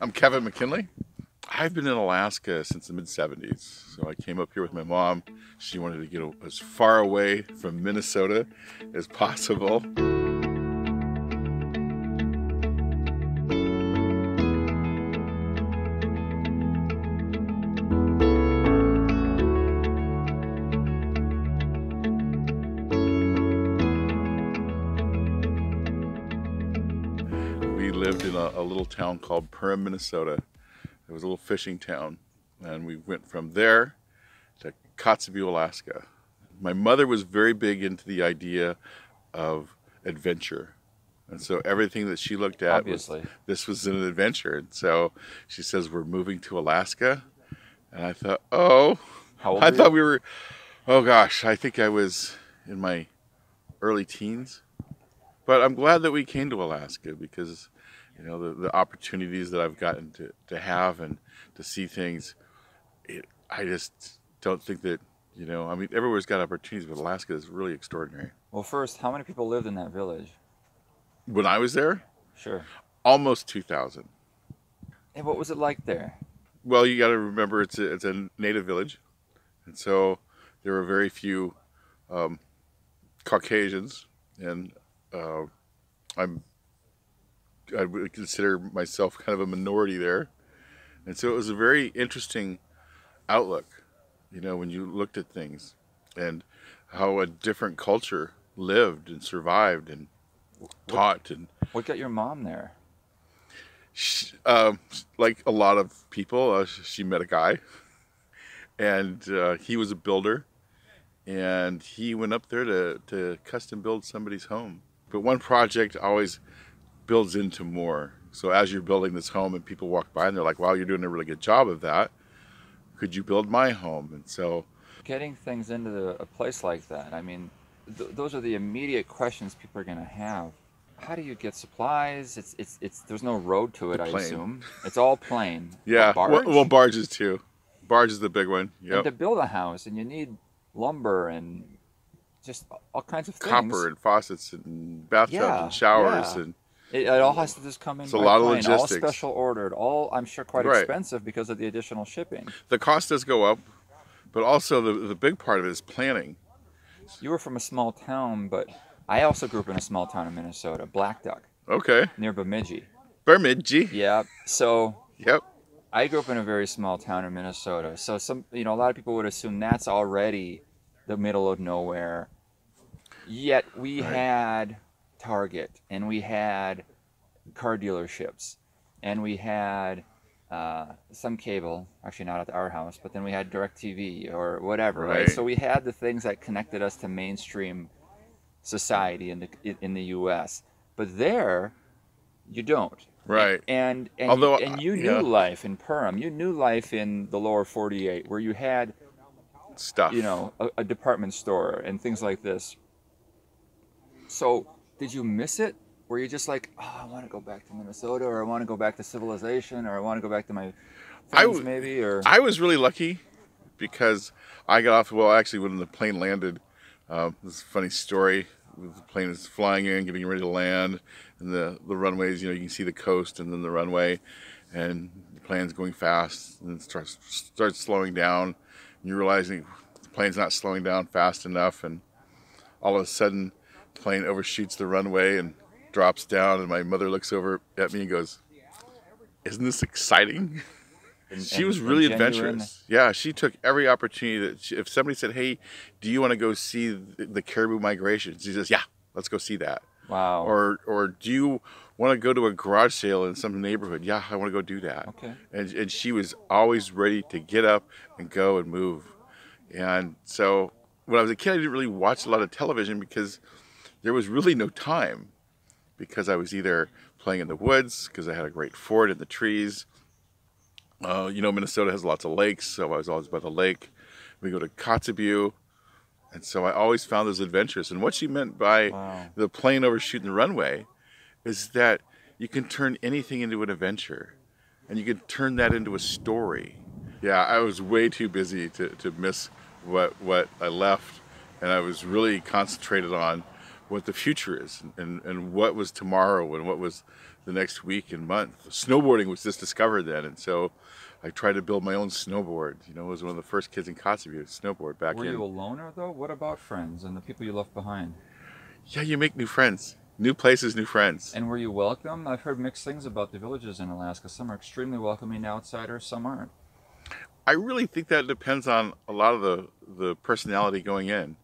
I'm Kevin McKinley. I've been in Alaska since the mid-70s. So I came up here with my mom. She wanted to get as far away from Minnesota as possible. We lived in a little town called Purim, Minnesota. It was a little fishing town, and we went from there to Kotzebue, Alaska. My mother was very big into the idea of adventure, and so everything that she looked at this was an adventure. And so she says, we're moving to Alaska, and I thought, oh, How old I were thought you? we were, oh gosh, I think I was in my early teens. But I'm glad that we came to Alaska because, you know, the opportunities that I've gotten to have and to see things, I just don't think that, you know, I mean, everywhere's got opportunities, but Alaska is really extraordinary. Well, first, how many people lived in that village? When I was there, Sure. almost 2,000. And what was it like there? Well, you got to remember it's a native village, and so there were very few Caucasians, and I would consider myself kind of a minority there. And so it was a very interesting outlook, you know, when you looked at things and how a different culture lived and survived and taught. And What got your mom there? she, like a lot of people, she met a guy, and he was a builder, and he went up there to custom build somebody's home. But one project always builds into more. So as you're building this home and people walk by and they're like, wow, you're doing a really good job of that. Could you build my home? And so Getting things into a place like that, I mean, those are the immediate questions people are going to have. How do you get supplies? There's no road to it, I plane. assume. It's all plain. yeah, Barge? well, barges too. Barge is the big one. And Yep. to build a house, and you need lumber and just all kinds of things. Copper and faucets and bathtubs Yeah, and showers yeah. and It all has to just come in it's a by lot of plane, all logistics. special ordered, all I'm sure quite Right. expensive because of the additional shipping. The cost does go up, but also the big part of it is planning. You were from a small town, but I also grew up in a small town in Minnesota, Black Duck, Okay. near Bemidji. Bemidji. Yeah, so Yep. I grew up in a very small town in Minnesota. So a lot of people would assume that's already the middle of nowhere. Yet we Right. had Target, and we had car dealerships, and we had some cable, actually not at our house, but then we had DirecTV or whatever, right? Right. So we had the things that connected us to mainstream society in the U.S. But there, you don't. Right. And Although, you knew yeah. life in Purim. You knew life in the lower 48, where you had, Stuff. you know, a department store and things like this. So did you miss it? Were you just like, oh, I want to go back to Minnesota, or I want to go back to civilization, or I want to go back to my friends, maybe? Or I was really lucky because I got off, well, actually, when the plane landed, this is a funny story. The plane is flying in, getting ready to land, and the runways, you know, you can see the coast and then the runway, and the plane's going fast, and it starts slowing down, and you're realizing the plane's not slowing down fast enough, and all of a sudden, the plane overshoots the runway and drops down, and my mother looks over at me and goes, isn't this exciting? She was really genuine. adventurous. Yeah, she took every opportunity that if somebody said, hey, do you want to go see the caribou migration? She says, yeah, let's go see that. Wow. Or do you want to go to a garage sale in some neighborhood? Yeah, I want to go do that. Okay. And she was always ready to get up and go and move. And so when I was a kid, I didn't really watch a lot of television because there was really no time, because I was either playing in the woods because I had a great fort in the trees. You know, Minnesota has lots of lakes, so I was always by the lake. We go to Kotzebue, and so I always found those adventures. And what she meant by the plane overshooting the runway is that you can turn anything into an adventure, and you can turn that into a story. Yeah, I was way too busy to miss what I left, and I was really concentrated on what the future is and what was tomorrow and what was the next week and month. Snowboarding was just discovered then, and so I tried to build my own snowboard. You know, I was one of the first kids in Kotzebue to snowboard back Were in. you a loner though? What about friends and the people you left behind? Yeah, you make new friends, new places, new friends. And were you welcome? I've heard mixed things about the villages in Alaska. Some are extremely welcoming to outsiders, some aren't. I really think that depends on a lot of the personality going in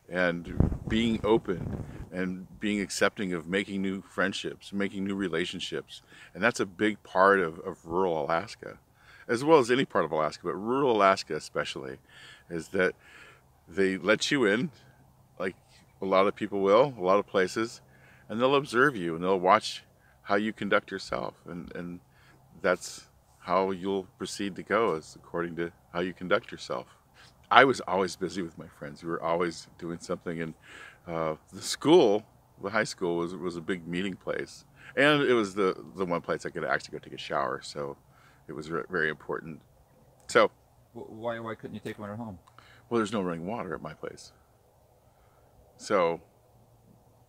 and being open and being accepting of making new friendships, making new relationships. And that's a big part of rural Alaska, as well as any part of Alaska, but rural Alaska especially, is that they let you in, like a lot of people will, a lot of places, and they'll observe you and they'll watch how you conduct yourself. And that's how you'll proceed to go, is according to how you conduct yourself. I was always busy with my friends. We were always doing something, and the school, the high school, was a big meeting place, and it was the one place I could actually go take a shower. So it was very important. So, Why couldn't you take one at home? well, there's no running water at my place, so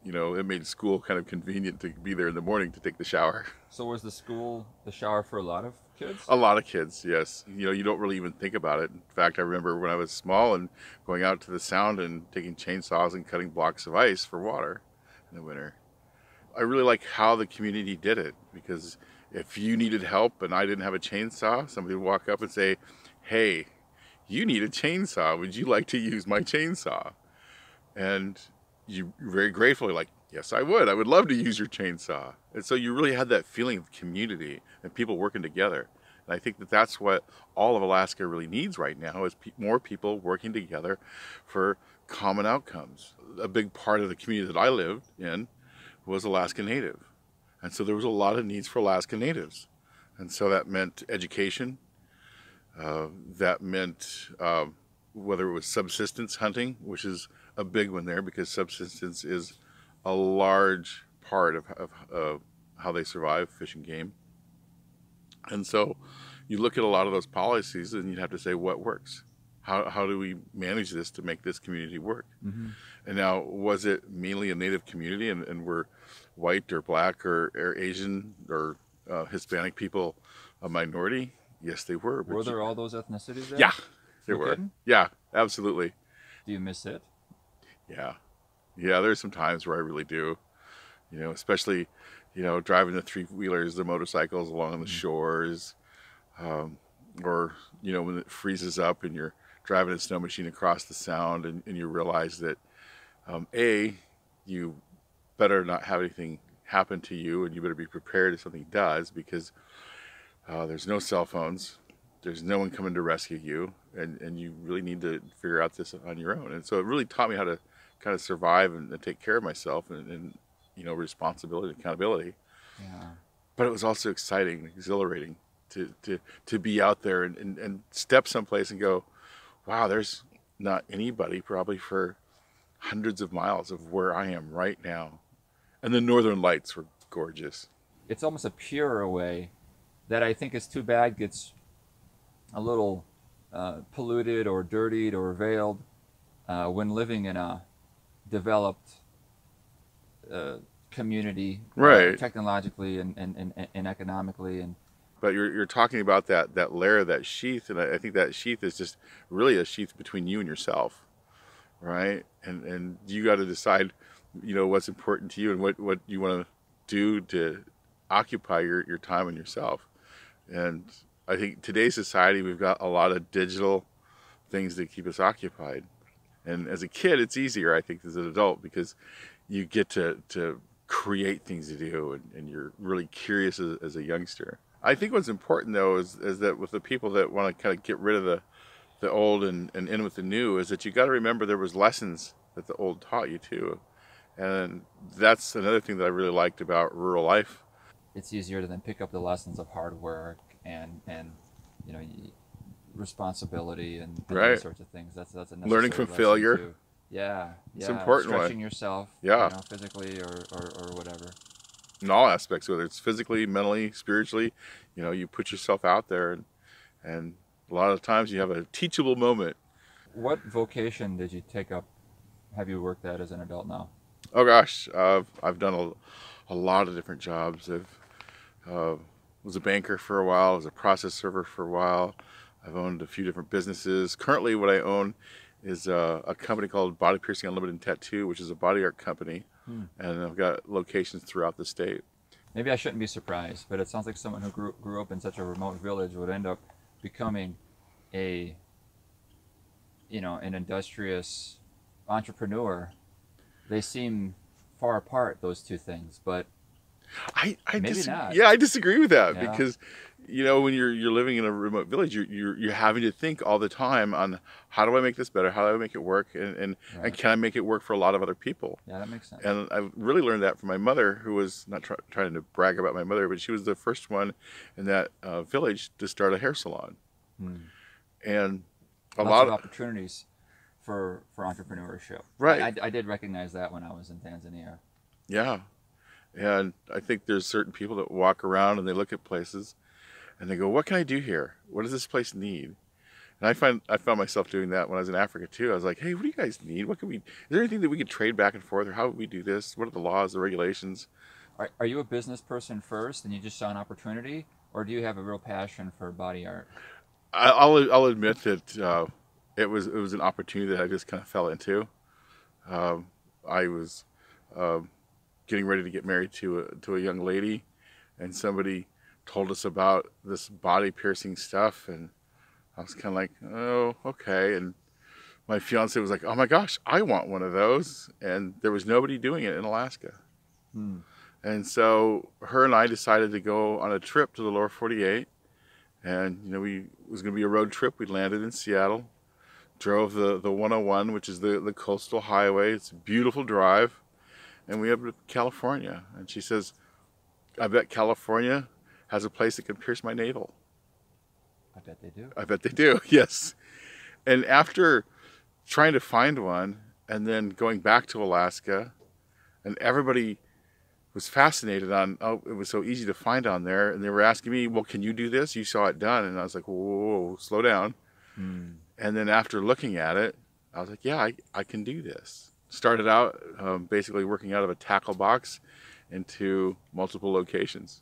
you know it made school kind of convenient to be there in the morning to take the shower. So was the school the shower for a lot of kids? A lot of kids, yes. You know, you don't really even think about it. In fact, I remember when I was small and going out to the sound and taking chainsaws and cutting blocks of ice for water in the winter. I really like how the community did it, because if you needed help and I didn't have a chainsaw, somebody would walk up and say, "Hey, you need a chainsaw. Would you like to use my chainsaw?" And you very gratefully like, "Yes, I would. I would love to use your chainsaw." And so you really had that feeling of community and people working together. And I think that that's what all of Alaska really needs right now, is more people working together for common outcomes. A big part of the community that I lived in was Alaska Native. And so there was a lot of needs for Alaska Natives. And so that meant education. That meant whether it was subsistence hunting, which is a big one there, because subsistence is a large part of how they survive, fish and game. And so you look at a lot of those policies and you'd have to say, what works? How do we manage this to make this community work? Mm-hmm. And now, was it mainly a Native community and were white or black or Asian or Hispanic people a minority? Yes, they were. Were there all those ethnicities there? Yeah, there No were. kidding? Yeah, absolutely. Do you miss it? Yeah. Yeah, there's some times where I really do. You know, especially, you know, driving the three-wheelers, the motorcycles along the shores, or, you know, when it freezes up and you're driving a snow machine across the sound and you realize that, A, you better not have anything happen to you, and you better be prepared if something does, because there's no cell phones, there's no one coming to rescue you, and you really need to figure out this on your own. And so it really taught me how to kind of survive and take care of myself and you know, responsibility and accountability. Yeah. But it was also exciting and exhilarating to be out there and step someplace and go, wow, there's not anybody probably for hundreds of miles of where I am right now. And the northern lights were gorgeous. It's almost a purer way that I think is too bad gets a little polluted or dirtied or veiled when living in a developed community, Right. technologically and economically. And But you're talking about that layer, that sheath, and I think that sheath is just really a sheath between you and yourself, right? And you got to decide, you know, what's important to you and what you want to do to occupy your time and yourself. And I think today's society, we've got a lot of digital things that keep us occupied. And as a kid, it's easier, I think, as an adult, because you get to create things to do, and you're really curious as a youngster. I think what's important, though, is that with the people that want to kind of get rid of the old and in with the new, is that you got to remember there was lessons that the old taught you too. And that's another thing that I really liked about rural life. it's easier to then pick up the lessons of hard work and you know, responsibility and Right. those sorts of things. That's a necessary Learning from lesson failure. too. Yeah, It's yeah. important. Stretching yourself, Yeah. you know, physically or whatever. In all aspects, whether it's physically, mentally, spiritually, you know, you put yourself out there, and a lot of times you have a teachable moment. What vocation did you take up? Have you worked at as an adult now? Oh gosh, I've done a lot of different jobs. I've was a banker for a while, was a process server for a while. I've owned a few different businesses. Currently, what I own is a company called Body Piercing Unlimited and Tattoo, which is a body art company, Hmm. and I've got locations throughout the state. Maybe I shouldn't be surprised, but it sounds like someone who grew up in such a remote village would end up becoming a, an industrious entrepreneur. They seem far apart, those two things, but maybe not. Yeah, I disagree with that Yeah, because when you're living in a remote village, you're having to think all the time on how do I make this better, how do I make it work, and right. can I make it work for a lot of other people. Yeah, that makes sense. And I've really learned that from my mother, who was not trying to brag about my mother, but she was the first one in that village to start a hair salon. Hmm. And a Lots lot of of, opportunities for entrepreneurship. right, I did recognize that when I was in Tanzania. yeah. And I think there's certain people that walk around and they look at places and they go, what can I do here? What does this place need? And I found myself doing that when I was in Africa too. I was like, hey, what do you guys need? What can we, is there anything that we could trade back and forth, or how would we do this? What are the laws, the regulations? Are you a business person first and you just saw an opportunity, or do you have a real passion for body art? I'll admit that it was an opportunity that I just kind of fell into. I was getting ready to get married to a young lady, and somebody told us about this body piercing stuff, and I was kind of like, oh, okay. And my fiance was like, oh my gosh, I want one of those, and there was nobody doing it in Alaska. Hmm. And so her and I decided to go on a trip to the lower 48, and we it was going to be a road trip. We landed in Seattle, drove the 101, which is the coastal highway. It's a beautiful drive, and we have to California. And she says, I bet California has a place that can pierce my navel. I bet they do. I bet they do. Yes. And after trying to find one and then going back to Alaska, and everybody was fascinated on, oh, it was so easy to find on there, and they were asking me, well, can you do this? You saw it done. And I was like, whoa, whoa, whoa, slow down. Hmm. And then after looking at it, I was like, yeah, I can do this. Started out basically working out of a tackle box into multiple locations,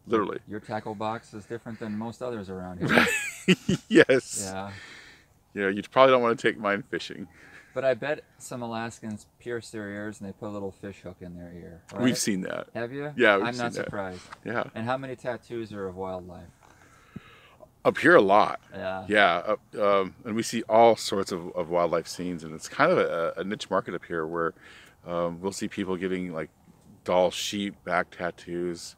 literally. Your tackle box is different than most others around here. Yes. Yeah. You probably don't want to take mine fishing. But I bet some Alaskans pierce their ears and they put a little fish hook in their ear. Right? We've seen that. Have you? Yeah, we've I'm seen not that. surprised. Yeah. And how many tattoos are of wildlife? Up here, a lot. Yeah. Yeah. And we see all sorts of wildlife scenes, and it's kind of a niche market up here where we'll see people getting like doll sheep back tattoos.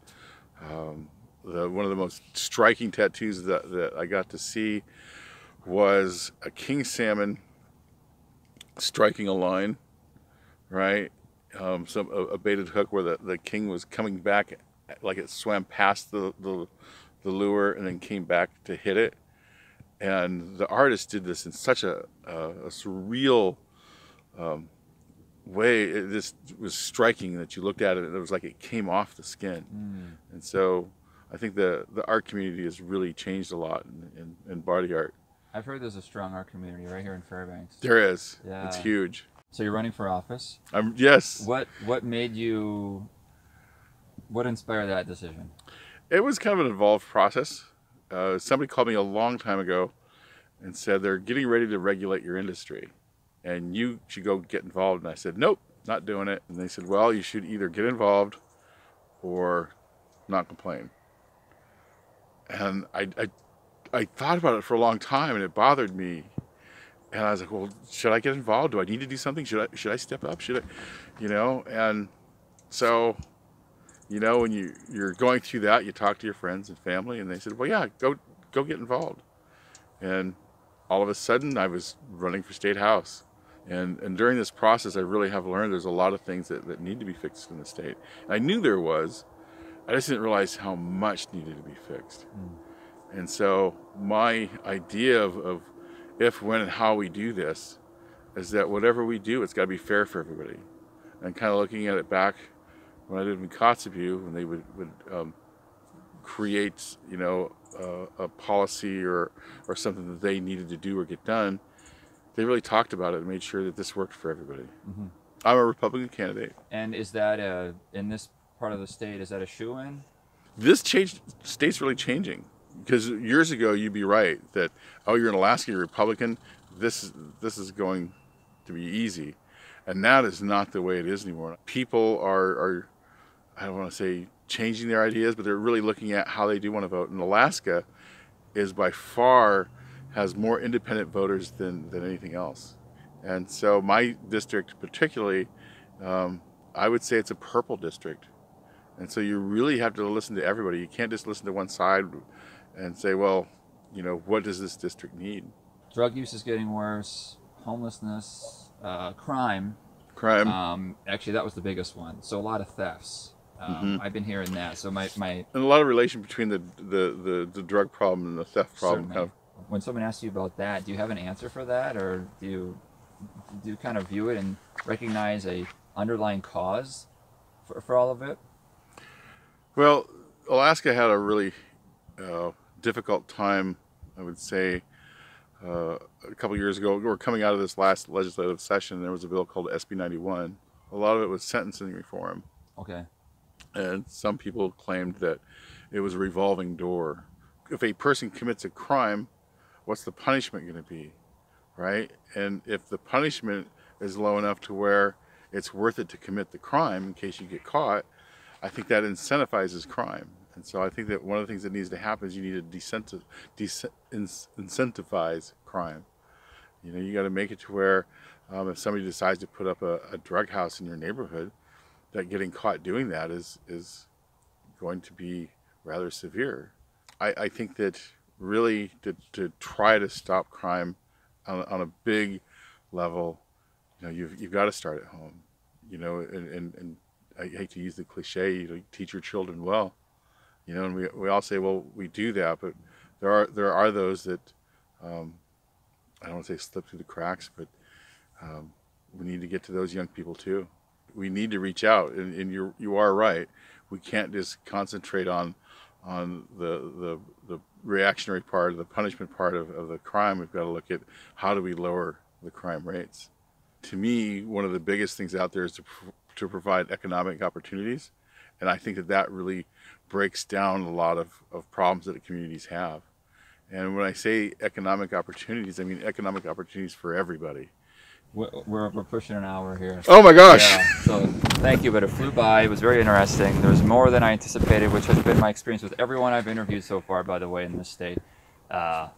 One of the most striking tattoos that I got to see was a king salmon striking a line, right? A baited hook where the king was coming back, like it swam past the lure and then came back to hit it. And the artist did this in such a surreal way. It just was striking that you looked at it and it was like it came off the skin. Mm. And so I think the art community has really changed a lot in body art. I've heard there's a strong art community right here in Fairbanks. There is. Yeah. It's huge. So you're running for office. Yes. What made you? What inspired that decision? It was kind of an involved process. Somebody called me a long time ago and said they're getting ready to regulate your industry, and you should go get involved. And I said, nope, not doing it. And they said, well, you should either get involved or not complain. And I thought about it for a long time, and it bothered me. And I was like, well, should I get involved? Do I need to do something? Should I step up? Should I, And so, when you're going through that, you talk to your friends and family, and they said, well, yeah, go get involved. And all of a sudden, I was running for state house. And during this process, I really have learned there's a lot of things that need to be fixed in the state. And I knew there was. I just didn't realize how much needed to be fixed. Mm. And so my idea of if, when, and how we do this is that whatever we do, it's got to be fair for everybody. And kind of looking at it back when I lived in Kotzebue, when they would create, a policy or something that they needed to do or get done, they really talked about it and made sure that this worked for everybody. Mm-hmm. I'm a Republican candidate. And is that in this part of the state, is that a shoo-in? This state's really changing, because years ago you'd be right that, oh, you're an Alaskan, you're a Republican, this is going to be easy, and that is not the way it is anymore. People are I don't want to say changing their ideas, but they're really looking at how they do want to vote. And Alaska is by far has more independent voters than anything else. And so my district particularly, I would say it's a purple district. And so you really have to listen to everybody. You can't just listen to one side and say, well, you know, what does this district need? Drug use is getting worse, homelessness, crime. Actually, that was the biggest one. So a lot of thefts. I've been hearing that. So my and a lot of relation between the drug problem and the theft problem. Kind of. When someone asks you about that, do you have an answer for that, or do you kind of view it and recognize a underlying cause for all of it? Well, Alaska had a really difficult time, I would say. A couple of years ago, we were coming out of this last legislative session, and there was a bill called SB 91. A lot of it was sentencing reform. Okay. And some people claimed that it was a revolving door. If a person commits a crime, what's the punishment going to be, right? And if the punishment is low enough to where it's worth it to commit the crime in case you get caught, I think that incentivizes crime. And so I think that one of the things that needs to happen is you need to incentivize crime. You know, you got to make it to where if somebody decides to put up a drug house in your neighborhood, that getting caught doing that is going to be rather severe. I think that really to try to stop crime on a big level, you know, you've got to start at home. You know, and I hate to use the cliche, you know, teach your children well. You know, and we all say, well, we do that, but there are those that I don't want to say slip through the cracks, but we need to get to those young people too. We need to reach out, and you are right. We can't just concentrate on the reactionary part, the punishment part of the crime. We've got to look at how do we lower the crime rates. To me, one of the biggest things out there is to provide economic opportunities, and I think that really breaks down a lot of problems that the communities have. And when I say economic opportunities, I mean economic opportunities for everybody. We're pushing an hour here. Oh my gosh! Yeah, so thank you, but it flew by. It was very interesting. There was more than I anticipated, which has been my experience with everyone I've interviewed so far, by the way, in this state. I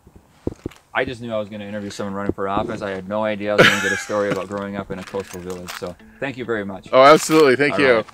just knew I was going to interview someone running for office. I had no idea I was going to get a story about growing up in a coastal village. So thank you very much. Oh, absolutely. Thank you. Right.